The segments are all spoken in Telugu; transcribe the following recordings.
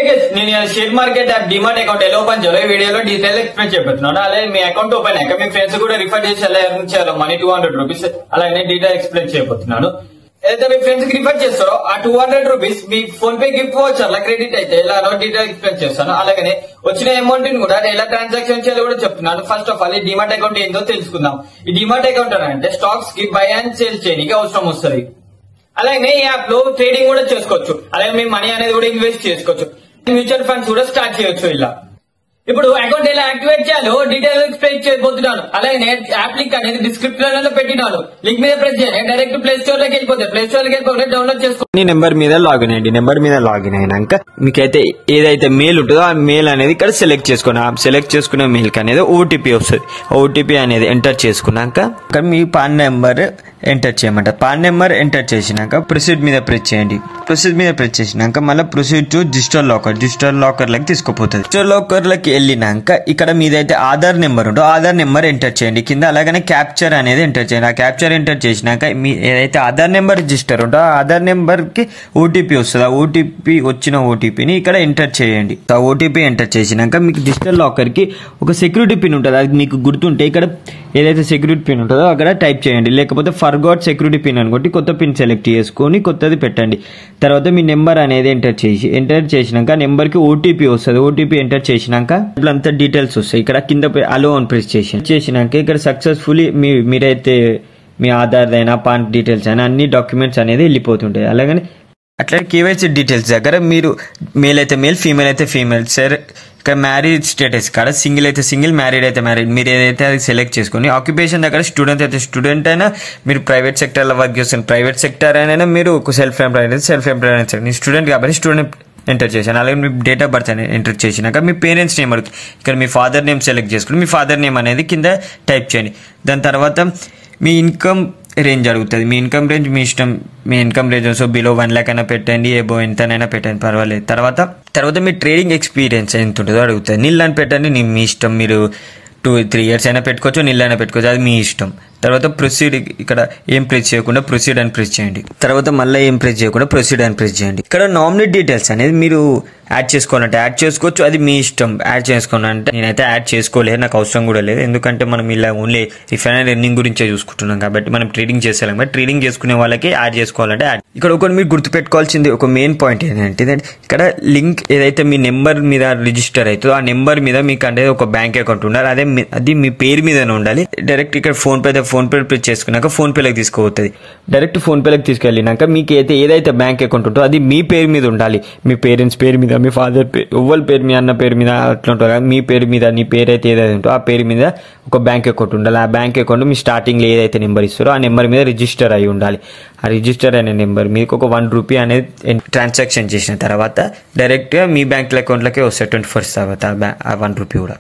గైస్ నేను share market app DMart account ఎలా ఓపెన్ చేయాలో ఈ వీడియోలో డీటెయిల్ ఎక్స్ప్లెయిన్ చేయబోతున్నాను. అలాగే మీ అకౌంట్ ఓపెన్ అయ్యాక మీ ఫ్రెండ్స్ కూడా రిఫర్ చేసి ఎలా ఎర్న్ చేయాలో మనీ 200 రూపీస్ అలాగే డీటెయిల్ ఎక్స్ప్లెయిన్ చేయబోతున్నాను. ఏదైతే మీ ఫ్రెండ్స్ కి రిఫర్ చేస్తారో ఆ 200 రూపీస్ మీ ఫోన్ పే గిఫ్ట్ వోచర్ లా క్రెడిట్ అయితే ఎలా డీటెయిల్ ఎక్స్ప్లెయిన్ చేస్తాను. అలాగే వచ్చిన అమౌంట్ ని కూడా ఎలా ట్రాన్సాక్షన్ చేయాలో కూడా చెప్తున్నాను. ఫస్ట్ ఆఫ్ ఆల్ ఈ డిమార్ట్ అకౌంట్ ఏందో తెలుసుకుందాం. ఈ డిమార్ట్ అకౌంట్ అంటే స్టాక్స్ కి బై అండ్ సేల్ చేయడానికి అవసరం వస్తుంది. అలాగే ఈ యాప్ లో ట్రేడింగ్ కూడా చేసుకోవచ్చు. అలాగే మీ మనీ అనేది కూడా ఇన్వెస్ట్ చేసుకోవచ్చు. మ్యూచువల్ ఫండ్స్ కూడా స్టార్ట్ చేయొచ్చు. ఇలా ఇప్పుడు అకౌంట్ ఎలా యాక్టివేట్ చేయాలో డీటెయిల్ ఎక్స్ప్లెయిన్ చేయబోతున్నాను. అలాగే యాప్ లింక్ అనేది డిస్క్రిప్షన్ లో పెట్టినాను. లింక్ మీద ప్రెస్ చేయండి, డైరెక్ట్ ప్లే స్టోర్ లోకి వెళ్ళిపోతే ప్లే స్టోర్ లోకి వెళ్ళిపోతే డౌన్లోడ్ చేసుకోండి. నెంబర్ మీద లాగిన్ అయ్యండి. నెంబర్ మీద లాగిన్ అయినాక మీకైతే ఏదైతే మెయిల్ ఉంటుందో ఆ మెయిల్ అనేది ఇక్కడ సెలెక్ట్ చేసుకోండి. ఆ సెలెక్ట్ చేసుకున్న మెయిల్ కి అనేది ఓటీపీ వస్తుంది. ఓటీపీ అనేది ఎంటర్ చేసుకున్నాక మీ పాన్ నెంబర్ ఎంటర్ చేయమంటారు. పాన్ నెంబర్ ఎంటర్ చేసినాక ప్రొసీడ్ మీద ప్రెస్ చేయండి. ప్రొసీడ్ మీద ప్రెస్ చేసినాక మళ్ళీ proceed to digital locker. Digital locker లకి తీసుకుపోతుంది. డిజిటల్ లాకర్ లకి వెళ్ళినాక ఇక్కడ మీదైతే ఆధార్ నెంబర్ ఉంటుందో ఆధార్ నెంబర్ ఎంటర్ చేయండి. కింద అలాగనే క్యాప్చర్ అనేది ఎంటర్ చేయండి. ఆ క్యాప్చర్ ఎంటర్ చేసినాక మీ ఏదైతే ఆధార్ నెంబర్ రిజిస్టర్ ఉంటుందో ఆ ఆధార్ నెంబర్ కి ఓటీపీ వస్తుంది. ఆ ఓటీపీ వచ్చిన ఓటీపీని ఇక్కడ ఎంటర్ చేయండి. ఆ ఓటీపీ ఎంటర్ చేసినాక మీకు డిజిటల్ లాకర్ కి ఒక సెక్యూరిటీ పిన్ ఉంటుంది. అది మీకు గుర్తుంటే ఇక్కడ ఏదైతే సెక్యూరిటీ పిన్ ఉంటుందో అక్కడ టైప్ చేయండి. లేకపోతే ఫర్గాట్ సెక్యూరిటీ పిన్ అనుకోండి కొత్త పిన్ సెలెక్ట్ చేసుకొని కొత్తది పెట్టండి. తర్వాత మీ నెంబర్ అనేది ఎంటర్ చేసినాక నెంబర్ కి ఓటీపీ వస్తుంది. ఓటీపీ ఎంటర్ చేసినాక అంతా డీటెయిల్స్ వస్తాయి. ఇక్కడ కింద అలో అని ప్రెస్ చేసినాక ఇక్కడ సక్సెస్ఫుల్లీ మీరైతే మీ ఆధార్ అయినా పాన్ డీటెయిల్స్ అయినా అన్ని డాక్యుమెంట్స్ అనేది వెళ్ళిపోతుంటాయి. అలాగని అట్లా కేవైసీ డీటెయిల్స్ దగ్గర మీరు మేల్ అయితే మేల్, ఫీమేల్ అయితే ఫీమేల్. సరే ఇక్కడ మ్యారీడ్ స్టేటస్ కాడ సింగిల్ అయితే సింగిల్, మ్యారీడ్ అయితే మ్యారీడ్. మీరు ఏదైతే అది సెలెక్ట్ చేసుకుని ఆక్యుపేషన్ దగ్గర స్టూడెంట్ అయితే స్టూడెంట్ అయినా, మీరు ప్రైవేట్ సెక్టర్లో వర్క్ చేస్తున్న ప్రైవేట్ సెక్టర్ అయినా, మీరు సెల్ఫ్ ఎంప్లాయిడ్ అయితే సెల్ఫ్ ఎంప్లాయిడ్ అయితే నేను స్టూడెంట్ కాబట్టి స్టూడెంట్ ఎంటర్ చేశాను. అలాగే మీ డేట్ ఆఫ్ బర్త్ అనేది ఎంటర్ చేసినాక మీ పేరెంట్స్ నేమ్ అడుగుతుంది. ఇక్కడ మీ ఫాదర్ నేమ్ సెలెక్ట్ చేసుకుని మీ ఫాదర్ నేమ్ అనేది కింద టైప్ చేయండి. దాని తర్వాత మీ ఇన్కమ్ రేంజ్ అడుగుతుంది. మీ ఇన్కమ్ రేంజ్ మీ ఇష్టం. మీ income range so below 1 lakh అయినా పెట్టండి, ఏబో ఎంతనైనా పెట్టండి పర్వాలేదు. తర్వాత మీ ట్రేడింగ్ ఎక్స్పీరియన్స్ ఎంత ఉంటుందో అడుగుతుంది. నిల్ అని పెట్టండి, మీ ఇష్టం. మీరు 2-3 years అయినా పెట్టుకోవచ్చు, నిల్ అయినా పెట్టుకోవచ్చు, అది మీ ఇష్టం. తర్వాత ప్రొసీడ్, ఇక్కడ ఏం ప్రెస్ చేయకుండా ప్రొసీడ్ అని ప్రెస్ చేయండి. తర్వాత మళ్ళీ ఏం ప్రెస్ చేయకుండా ప్రొసీడ్ అని ప్రెస్ చేయండి. ఇక్కడ నామినీ డీటెయిల్స్ అనేది మీరు యాడ్ చేసుకోవాలంటే యాడ్ చేసుకోవచ్చు, అది మీ ఇష్టం. యాడ్ చేసుకోవాలంటే నేనైతే యాడ్ చేసుకోలేదు, నాకు అవసరం కూడా లేదు. ఎందుకంటే మనం ఇలా ఓన్లీ రిఫైనల్ ఎర్నింగ్ గురించే చూసుకుంటున్నాం కాబట్టి మనం ట్రేడింగ్ చేసేలాం కాబట్టి ట్రేడింగ్ చేసుకునే వాళ్ళకి యాడ్ చేసుకోవాలంటే యాడ్. ఇక్కడ ఒకటి మీరు గుర్తుపెట్టుకోవాల్సింది ఒక మెయిన్ పాయింట్ ఏంటంటే ఇక్కడ లింక్ ఏదైతే మీ నెంబర్ మీద రిజిస్టర్ అవుతుందో ఆ నెంబర్ మీద మీకు అంటే ఒక బ్యాంక్ అకౌంట్ ఉండాలి. అది మీ పేరు మీదనే ఉండాలి. డైరెక్ట్ ఇక్కడ ఫోన్ పే ప్రెస్ చేసుకున్నాక ఫోన్ పేలోకి తీసుకుపోతుంది. డైరెక్ట్ ఫోన్ పేలోకి తీసుకెళ్ళినాక మీకు ఏదైతే బ్యాంక్ అకౌంట్ ఉంటుందో అది మీ పేరు మీద ఉండాలి. మీ పేరెంట్స్ పేరు మీద, మీ ఫాదర్ పేరు, ఎవరి పేరు మీ అన్న పేరు మీద అట్లా ఉంటుంది. మీ పేరు మీద నీ పేరు అయితే ఏదైతే ఉంటుందో ఆ పేరు మీద ఒక బ్యాంక్ అకౌంట్ ఉండాలి. ఆ బ్యాంక్ అకౌంట్ మీ స్టార్టింగ్లో ఏదైతే నెంబర్ ఇస్తారో ఆ నెంబర్ మీద రిజిస్టర్ అయి ఉండాలి. ఆ రిజిస్టర్ అయిన నెంబర్ మీకు ఒక 1 rupee అనేది ట్రాన్సాక్షన్ చేసిన తర్వాత డైరెక్ట్గా మీ బ్యాంక్ అకౌంట్లోకే వస్తాయి 24 hours తర్వాత ఆ 1 rupee కూడా.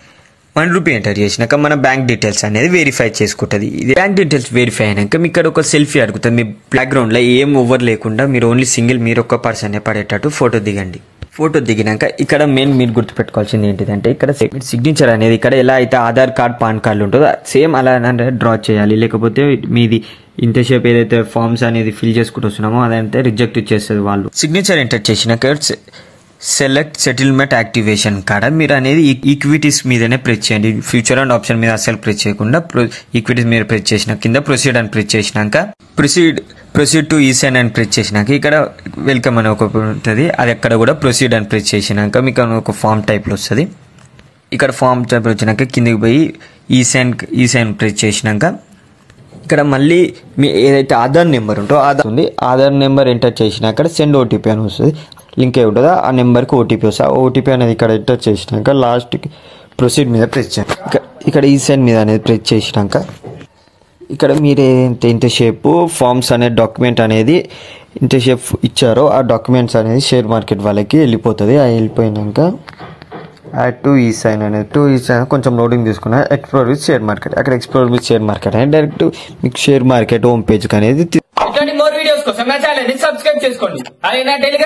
1 rupee ఎంటర్ చేసినాక మన బ్యాంక్ డీటెయిల్స్ అనేది వెరిఫై చేసుకుంటుంది. ఇది బ్యాంక్ డీటెయిల్స్ వెరిఫై అయినాక మీకు ఇక్కడ ఒక సెల్ఫీ అడుగుతుంది. మీ బ్యాక్గ్రౌండ్లో ఏం ఓవర్ లేకుండా మీరు ఓన్లీ సింగిల్ మీరు ఒక్క పర్సన్ పడేటట్టు ఫోటో దిగండి. ఫోటో దిగినాక ఇక్కడ మెయిన్ మీరు గుర్తుపెట్టుకోవాల్సింది ఏంటిదంటే ఇక్కడ సిగ్నేచర్ అనేది ఇక్కడ ఎలా అయితే ఆధార్ కార్డ్ పాన్ కార్డు ఉంటుందో సేమ్ అలా డ్రా చేయాలి. లేకపోతే మీది ఇంతసేపు ఏదైతే ఫార్మ్స్ అనేది ఫిల్ చేసుకుంటూ వస్తున్నామో అదంతా రిజెక్ట్ చేస్తుంది వాళ్ళు. సిగ్నేచర్ ఎంటర్ చేసినాక సెలెక్ట్ సెటిల్మెంట్ యాక్టివేషన్ కాడ మీరు అనేది ఈక్విటీస్ మీదనే ప్రెస్ చేయండి. ఫ్యూచర్ అండ్ ఆప్షన్ మీద అసలు ప్రెస్ చేయకుండా ఈక్విటీస్ మీద ప్రెస్ చేసిన కింద ప్రొసీడ్ అని ప్రెస్ చేసినాక ప్రొసీడ్ టు ఈసైన్ అని ప్రెస్ చేసినాక ఇక్కడ వెల్కమ్ అని ఒక ఉంటుంది. అది ఎక్కడ కూడా ప్రొసీడ్ అని ప్రెస్ చేసినాక మీకు ఒక ఫామ్ టైప్లో వస్తుంది. ఇక్కడ ఫామ్ టైప్ వచ్చినాక కిందికి పోయి ఈసైన్ ప్రెస్ చేసినాక ఇక్కడ మళ్ళీ మీ ఏదైతే ఆధార్ నెంబర్ ఉంటుందో ఆధార్ నెంబర్ ఎంటర్ చేసినా అక్కడ సెండ్ ఓటీపీ అని వస్తుంది. లింక్ ఏ ఉంటుందో ఆ నెంబర్కి ఓటీపీ వస్తుంది. ఆ ఓటీపీ అనేది ఇక్కడ ఎంటర్ చేసినాక లాస్ట్కి ప్రొసీడ్ మీద ప్రెస్ చేయండి. ఇక్కడ ఈసైన్ మీద అనేది ప్రెస్ చేసినాక ఇక్కడ మీరు ఇంతసేపు ఫార్మ్స్ అనే డాక్యుమెంట్ అనేది ఇంతసేపు ఇచ్చారో ఆ డాక్యుమెంట్స్ అనేది షేర్ మార్కెట్ వాళ్ళకి వెళ్ళిపోతుంది. ఆ వెళ్ళిపోయినాక యాడ్ టు ఈసైన్ అనేది కొంచెం లోడింగ్ తీసుకున్నా ఎక్స్ప్లోర్ విత్ షేర్ మార్కెట్. అక్కడ ఎక్స్ప్లోర్ విత్ షేర్ మార్కెట్ అనేది డైరెక్ట్ మీకు షేర్ మార్కెట్ హోమ్ పేజ్ అనేది. ఇట్లాంటి మోర్ వీడియోస్ కోసం నా ఛానల్ ని సబ్స్క్రైబ్ చేసుకోండి. అలాగే నా టెలిగ్రామ్